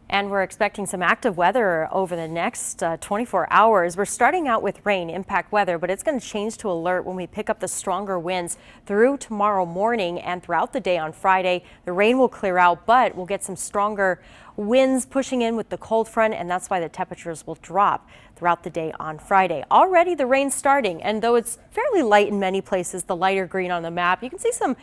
And we're expecting some active weather over the next 24 hours. We're starting out with rain impact weather, but it's going to change to alert when we pick up the stronger winds through tomorrow morning and throughout the day on Friday. The rain will clear out, but we'll get some stronger winds pushing in with the cold front, and that's why the temperatures will drop throughout the day on Friday. Already the rain's starting, and though it's fairly light in many places, the lighter green on the map, you can see some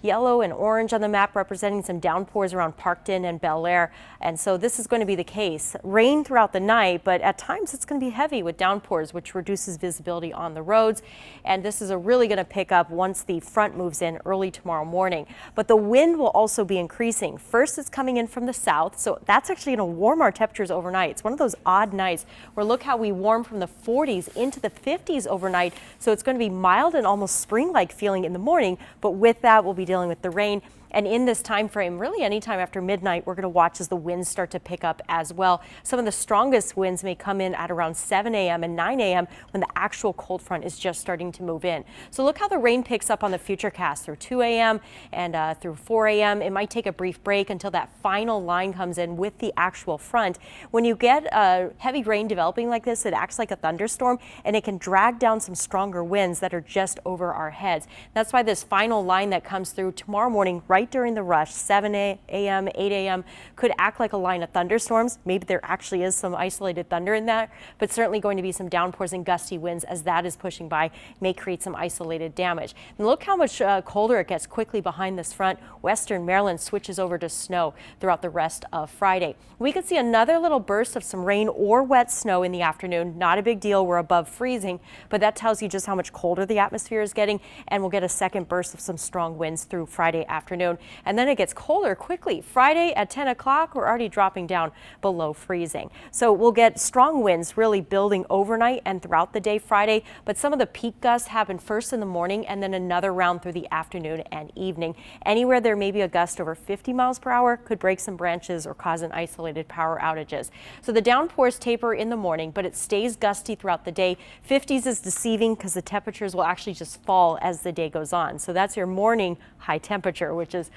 yellow and orange on the map representing some downpours around Parkton and Bel Air. And so this is going to be the case. Rain throughout the night, but at times it's going to be heavy with downpours, which reduces visibility on the roads. And this is really going to pick up once the front moves in early tomorrow morning. But the wind will also be increasing. First, it's coming in from the south, so that's actually going to warm our temperatures overnight. It's one of those odd nights where look how we warm from the 40s into the 50s overnight. So it's going to be mild and almost spring-like feeling in the morning, but with that we'll be dealing with the rain. And in this time frame, really anytime after midnight, we're going to watch as the winds start to pick up as well. Some of the strongest winds may come in at around 7 a.m. and 9 a.m. when the actual cold front is just starting to move in. So look how the rain picks up on the Futurecast through 2 a.m. and through 4 a.m. It might take a brief break until that final line comes in with the actual front. When you get heavy rain developing like this, it acts like a thunderstorm and it can drag down some stronger winds that are just over our heads. That's why this final line that comes through tomorrow morning, right during the rush, 7 a.m., 8 a.m., could act like a line of thunderstorms. Maybe there actually is some isolated thunder in that, but certainly going to be some downpours and gusty winds as that is pushing by, may create some isolated damage. And look how much colder it gets quickly behind this front. Western Maryland switches over to snow throughout the rest of Friday. We could see another little burst of some rain or wet snow in the afternoon. Not a big deal. We're above freezing, but that tells you just how much colder the atmosphere is getting, and we'll get a second burst of some strong winds through Friday afternoon. And then it gets colder quickly. Friday at 10 o'clock, we're already dropping down below freezing. So we'll get strong winds really building overnight and throughout the day Friday, but some of the peak gusts happen first in the morning and then another round through the afternoon and evening. Anywhere there may be a gust over 50 miles per hour could break some branches or cause an isolated power outages. So the downpours taper in the morning, but it stays gusty throughout the day. 50s is deceiving because the temperatures will actually just fall as the day goes on. So that's your morning high temperature, which is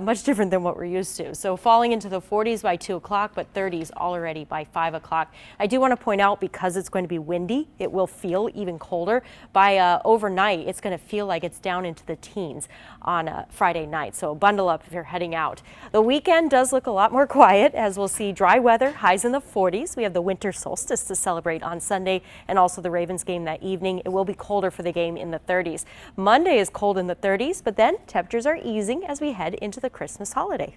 much different than what we're used to. So falling into the 40s by 2 o'clock, but 30s already by 5 o'clock. I do want to point out, because it's going to be windy, it will feel even colder. By overnight, it's going to feel like it's down into the teens on Friday night. So bundle up if you're heading out. The weekend does look a lot more quiet, as we'll see dry weather, highs in the 40s. We have the winter solstice to celebrate on Sunday and also the Ravens game that evening. It will be colder for the game in the 30s. Monday is cold in the 30s, but then temperatures are easing as we head into the Christmas holiday.